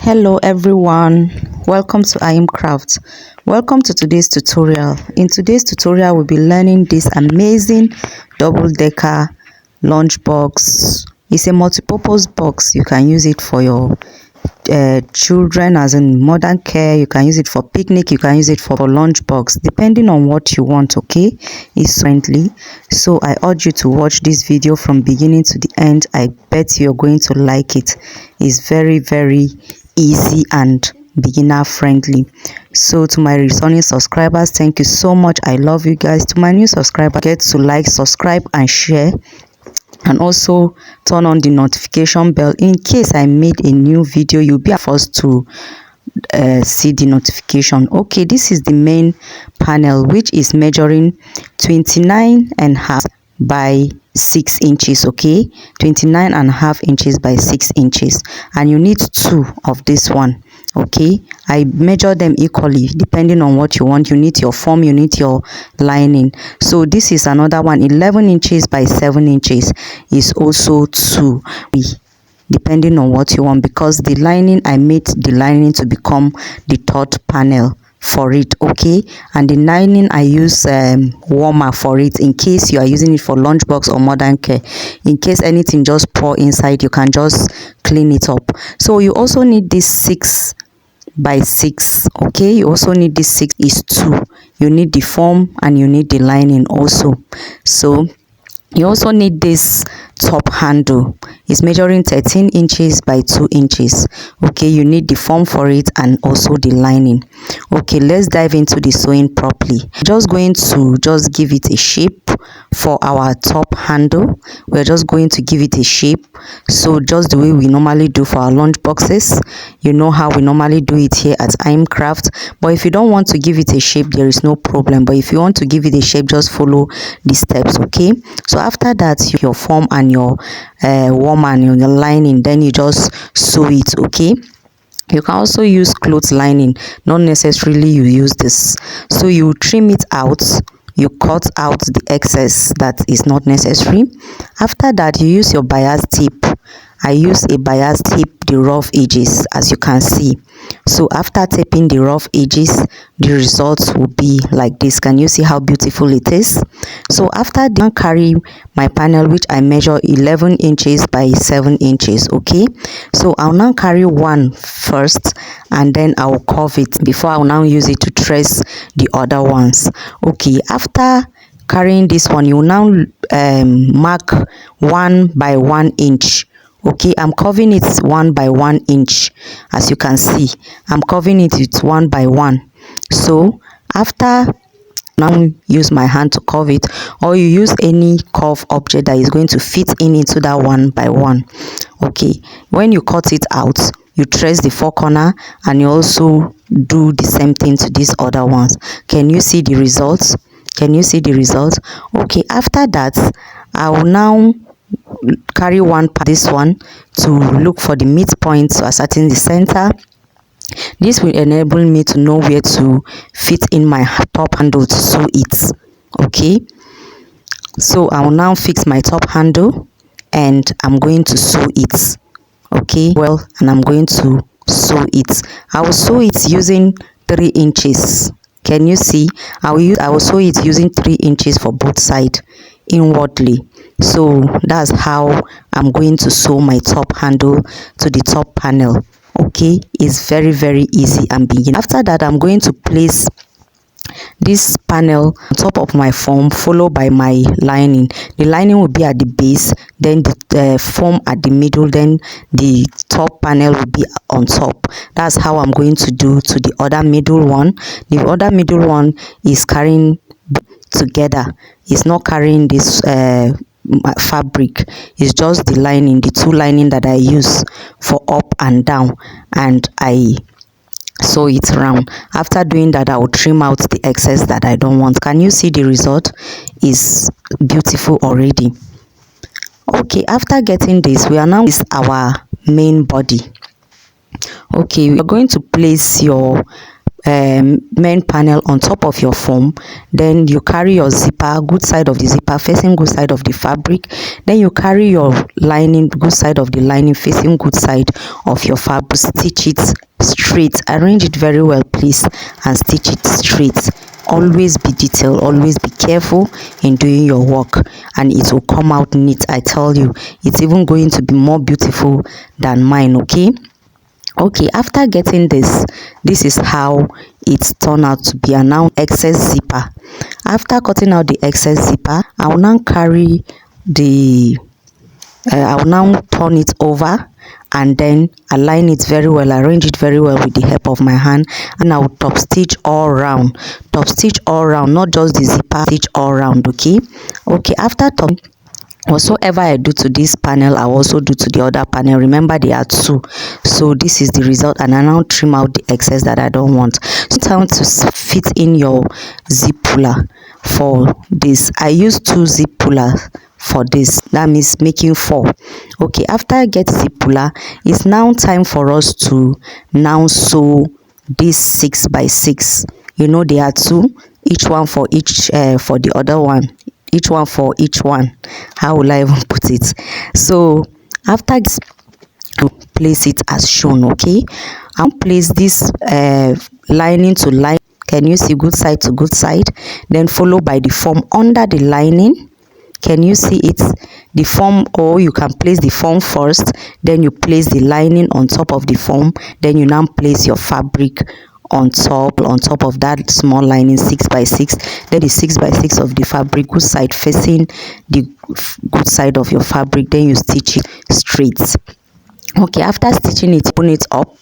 Hello everyone, welcome to Ayim Crafts. Welcome to today's tutorial. In today's tutorial we'll be learning this amazing double-decker lunchbox. It's a multi-purpose box. You can use it for your children, as in modern care. You can use it for picnic, you can use it for lunchbox, depending on what you want. Okay, it's friendly, so I urge you to watch this video from beginning to the end. I bet you're going to like it. It's very easy and beginner friendly. So to my returning subscribers, thank you so much. I love you guys. To my new subscribers, get to like, subscribe and share, and also turn on the notification bell. In case I made a new video, you'll be first to see the notification. Okay, this is the main panel, which is measuring 29.5 by 6 inches. Okay, 29.5 inches by 6 inches, and you need two of this one. Okay, I measure them equally depending on what you want. You need your form, you need your lining. So this is another one, 11 inches by 7 inches is also 2, depending on what you want, because the lining, I made the lining to become the third panel for it. Okay, and the lining I use warmer for it, in case you are using it for lunchbox or modern care. In case anything just pour inside, you can just clean it up. So you also need this 6 by 6. Okay, you also need this 6 is 2. You need the form and you need the lining also. So you also need this top handle. It's measuring 13 inches by 2 inches. Okay, you need the form for it and also the lining. Okay, let's dive into the sewing properly. Just going to give it a shape for our top handle. We're just going to give it a shape, so just the way we normally do for our lunch boxes. You know how we normally do it here at Ayim Craft. But if you don't want to give it a shape, there is no problem. But if you want to give it a shape, just follow the steps. Okay, so after that, your form and your warmer and your lining, then you just sew it. Okay, you can also use cloth lining, not necessarily you use this. So you trim it out, you cut out the excess that is not necessary. After that, you use your bias tape. I use a bias tape the rough edges, as you can see. So after taping the rough edges, the results will be like this. Can you see how beautiful it is? So after that, I carry my panel, which I measure 11 inches by 7 inches. Okay, so I'll now carry one first, and then I'll curve it before I'll now use it to trace the other ones. Okay, after carrying this one, you now mark 1 by 1 inch. Okay, I'm curving it 1 by 1 inch. As you can see, I'm curving it with 1 by 1. So after, now use my hand to curve it, or you use any curved object that is going to fit into that 1 by 1. Okay, when you cut it out, you trace the four corner, and you also do the same thing to these other ones. Can you see the results? Can you see the results? Okay, after that, I will now carry this one to look for the midpoint to ascertain the center. This will enable me to know where to fit in my top handle to sew it. Okay, so I will now fix my top handle and I'm going to sew it. Okay, well, and I'm going to sew it. I will sew it using 3 inches. Can you see? I will sew it using 3 inches for both sides inwardly. So that's how I'm going to sew my top handle to the top panel. Okay, it's very easy and beginner. After that, I'm going to place this panel on top of my form, followed by my lining. The lining will be at the base, then the form at the middle, then the top panel will be on top. That's how I'm going to do to the other middle one. The other middle one is carrying together. It's not carrying this fabric. It's just the lining, the two lining that I use for up and down, and I sew it round. After doing that, I will trim out the excess that I don't want. Can you see the result? Is beautiful already. Okay, after getting this, we are now with our main body. Okay, we are going to place your main panel on top of your foam. Then you carry your zipper, good side of the zipper facing good side of the fabric. Then you carry your lining, good side of the lining facing good side of your fabric. Stitch it straight, arrange it very well please, and stitch it straight. Always be detailed, always be careful in doing your work, and it will come out neat. I tell you, it's even going to be more beautiful than mine. Okay, after getting this is how it's turned out to be. And now excess zipper, after cutting out the excess zipper, I will now carry the I will now turn it over and then align it very well, arrange it very well with the help of my hand, and I will top stitch all round, not just the zipper, stitch all round. Okay, after top, whatsoever I do to this panel I also do to the other panel. Remember, there are two, so this is the result, and I now trim out the excess that I don't want. So time to fit in your zip puller for this. I use 2 zip pullers for this, that means making 4. Okay, after I get zip puller, it's now time for us to now sew this 6 by 6. You know, there are 2, each one for each for the other one, each one for each one. How will I even put it? So after this, place it as shown. Okay, I'll place this lining to line. Can you see, good side to good side, then follow by the foam under the lining. Can you see it? The foam, or you can place the foam first, then you place the lining on top of the foam, then you now place your fabric on top of that small lining, 6 by 6. Then the 6 by 6 of the fabric, good side facing the good side of your fabric, then you stitch it straight. Okay, after stitching it, open it up,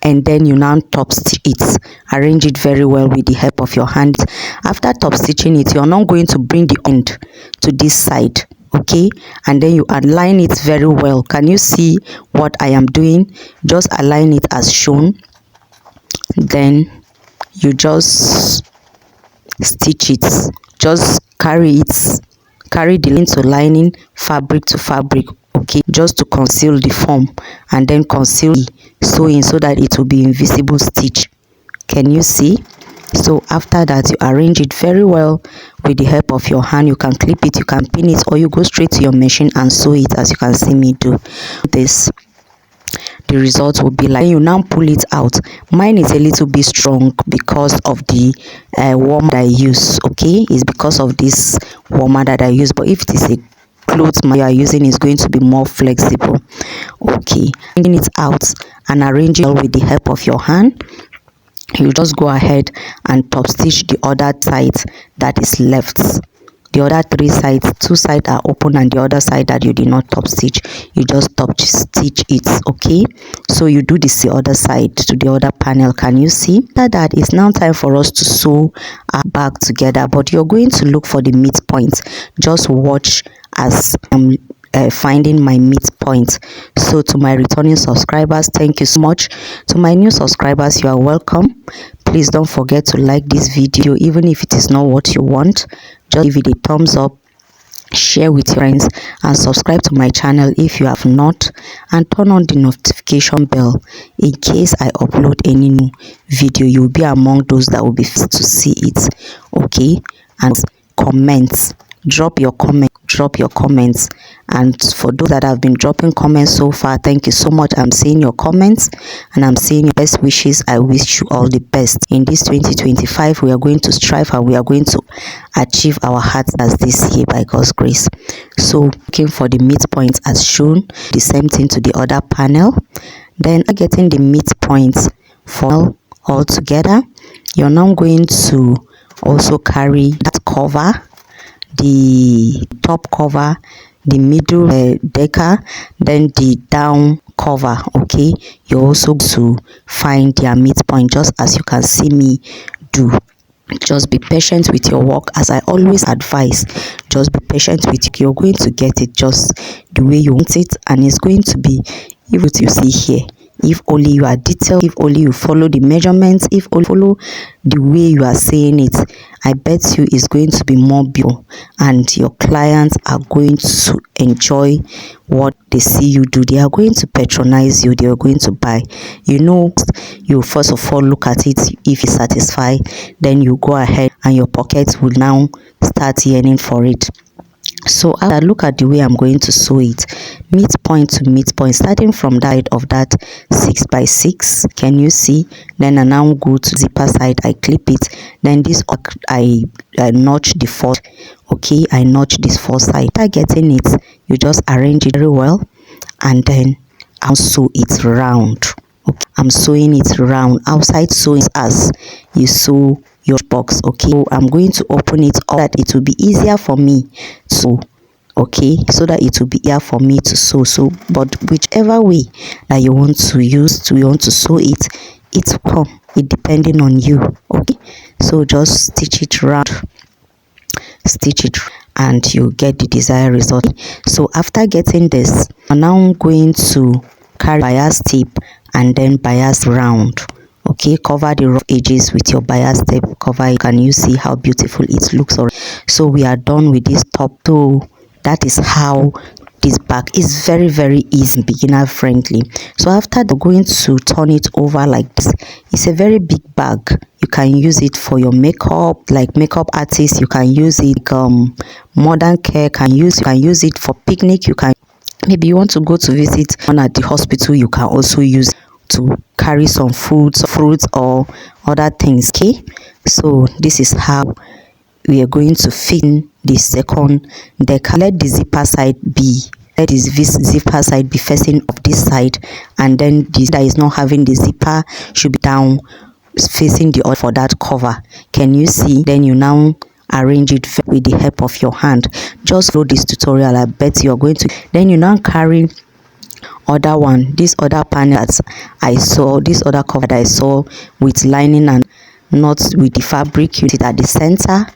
and then you now top stitch it. Arrange it very well with the help of your hand. After top stitching it, you're now going to bring the end to this side. Okay, and then you align it very well. Can you see what I am doing? Just align it as shown, then you just stitch it. Just carry the line to lining, fabric to fabric. Okay, just to conceal the form, and then conceal the sewing so that it will be invisible stitch. Can you see? So after that, you arrange it very well with the help of your hand. You can clip it, you can pin it, or you go straight to your machine and sew it, as you can see me do this. The result will be like, you now pull it out. Mine is a little bit strong because of the warmer that I use. Okay, it's because of this warmer that I use, but if it is a clothes you are using, is going to be more flexible. Okay, bringing it out and arranging it with the help of your hand, you just go ahead and top stitch the other side that is left. The other 3 sides, 2 sides are open, and the other side that you did not top stitch, you just top stitch it. Okay, so you do this the other side to the other panel. Can you see? After that, it's now time for us to sew our bag together, but you're going to look for the midpoint. Just watch as I'm finding my midpoint. So to my returning subscribers, thank you so much. To my new subscribers, you are welcome. Please don't forget to like this video, even if it is not what you want. Just give it a thumbs up, share with your friends, and subscribe to my channel if you have not, and turn on the notification bell in case I upload any new video. You'll be among those that will be first to see it. Okay, and comments, drop your comments, and for those that have been dropping comments so far, thank you so much. I'm seeing your comments and I'm seeing your best wishes. I wish you all the best in this 2025. We are going to strive and we are going to achieve our hearts as this year by God's grace. So looking for the midpoint as shown, the same thing to the other panel, then getting the midpoint for all together. You're now going to also carry that cover, the top cover, the middle decker, then the down cover. Okay, you also to find their midpoint, just as you can see me do. Just be patient with your work, as I always advise. Just be patient with it. You're going to get it just the way you want it, and it's going to be what you see here. If only you are detailed, if only you follow the measurements, if only follow the way you are saying it, I bet you it's going to be more beautiful, and your clients are going to enjoy what they see you do. They are going to patronize you, they are going to buy. You know, you first of all look at it. If you're satisfied, then you go ahead and your pockets will now start yearning for it. So I look at the way I'm going to sew it, midpoint to midpoint, starting from that side of that 6x6. Can you see? Then I now go to zipper side, I clip it. Then this I notch the fourth. Okay, I notch this fourth side. After getting it, you just arrange it very well, and then I'll sew it round. Okay, I'm sewing it round. Outside sewing as you sew your box. Okay, so I'm going to open it up that it will be easier for me to, okay, so that it will be easier for me to sew. So but whichever way that you want to use to sew it, it will come, it depending on you. Okay, so just stitch it round, stitch it, and you get the desired result. So after getting this, I'm now going to carry bias tape and then bias round. Okay, cover the rough edges with your bias tape. Cover it. Can you see how beautiful it looks already? So we are done with this top. So that is how this bag is. Very, very easy, beginner friendly. So after the going to turn it over like this, it's a very big bag. You can use it for your makeup, like makeup artists. You can use it modern care you can use it for picnic. You can, maybe you want to go to visit one at the hospital, you can also use to carry some fruits or other things. Okay, so this is how we are going to fit in the second deck. Let the zipper side be, let this zipper side be facing up this side, and then this that is not having the zipper should be down facing the other for that cover. Can you see? Then you now arrange it with the help of your hand. Just follow this tutorial. I bet you are going to. Then you now carry other one, this other panel that I saw, this other cover that I saw with lining and not with the fabric. You put it at the center.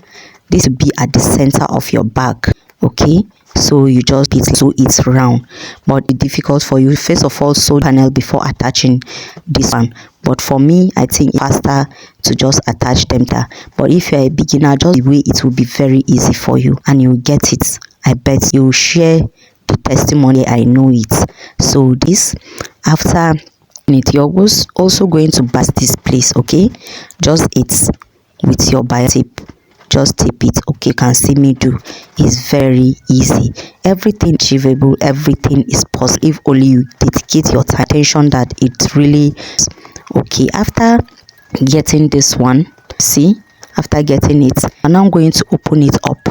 This will be at the center of your bag. Okay, so you just sew it round, but it's difficult for you. First of all, sew panel before attaching this one, but for me I think it's faster to just attach them there. But if you're a beginner, just the way it will be very easy for you, and you'll get it. I bet you'll share the testimony. I know it. So this, after it, you're also going to bust this place. Okay, just it with your bias tape. Just tape it. Okay, you can see me do. It's very easy. Everything achievable, everything is possible if only you dedicate your attention that it really. Okay, after getting this one, see, after getting it, and I'm going to open it up,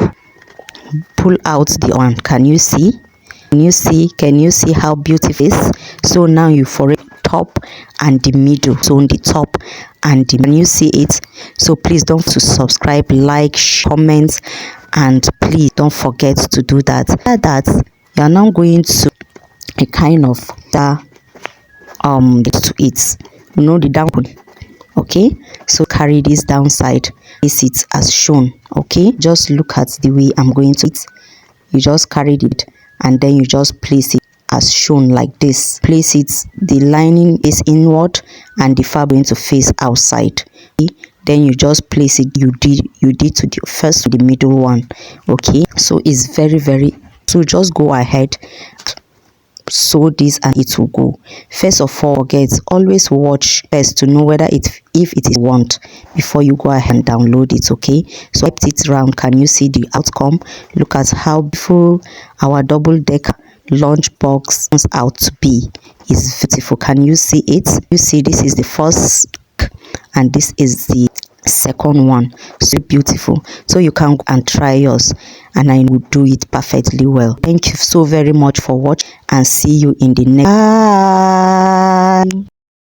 pull out the one. Can you see? Can you see how beautiful it is? So now you for it top and the middle. So on the top and the, can you see it? So please don't forget to subscribe, like, comment, and please don't forget to do that. After that, you are now going to a kind of to it, you know, the down. Okay, so carry this downside, place it as shown. Okay, just look at the way I'm going to it. You just carried it, and then you just place it as shown like this. Place it, the lining is inward and the fabric going to face outside. Okay? Then you just place it, you did to the first to the middle one. Okay, so it's very, very, so just go ahead, sew this, and it will go. First of all, always watch first to know whether if it is want before you go ahead and download it. Okay, so swipe it round. Can you see the outcome? Look at how beautiful our double deck lunch box turns out to be. It's beautiful. Can you see it? You see, this is the first and this is the second one. So beautiful. So you can go and try yours, and I will do it perfectly well. Thank you so very much for watching, and see you in the next. Bye.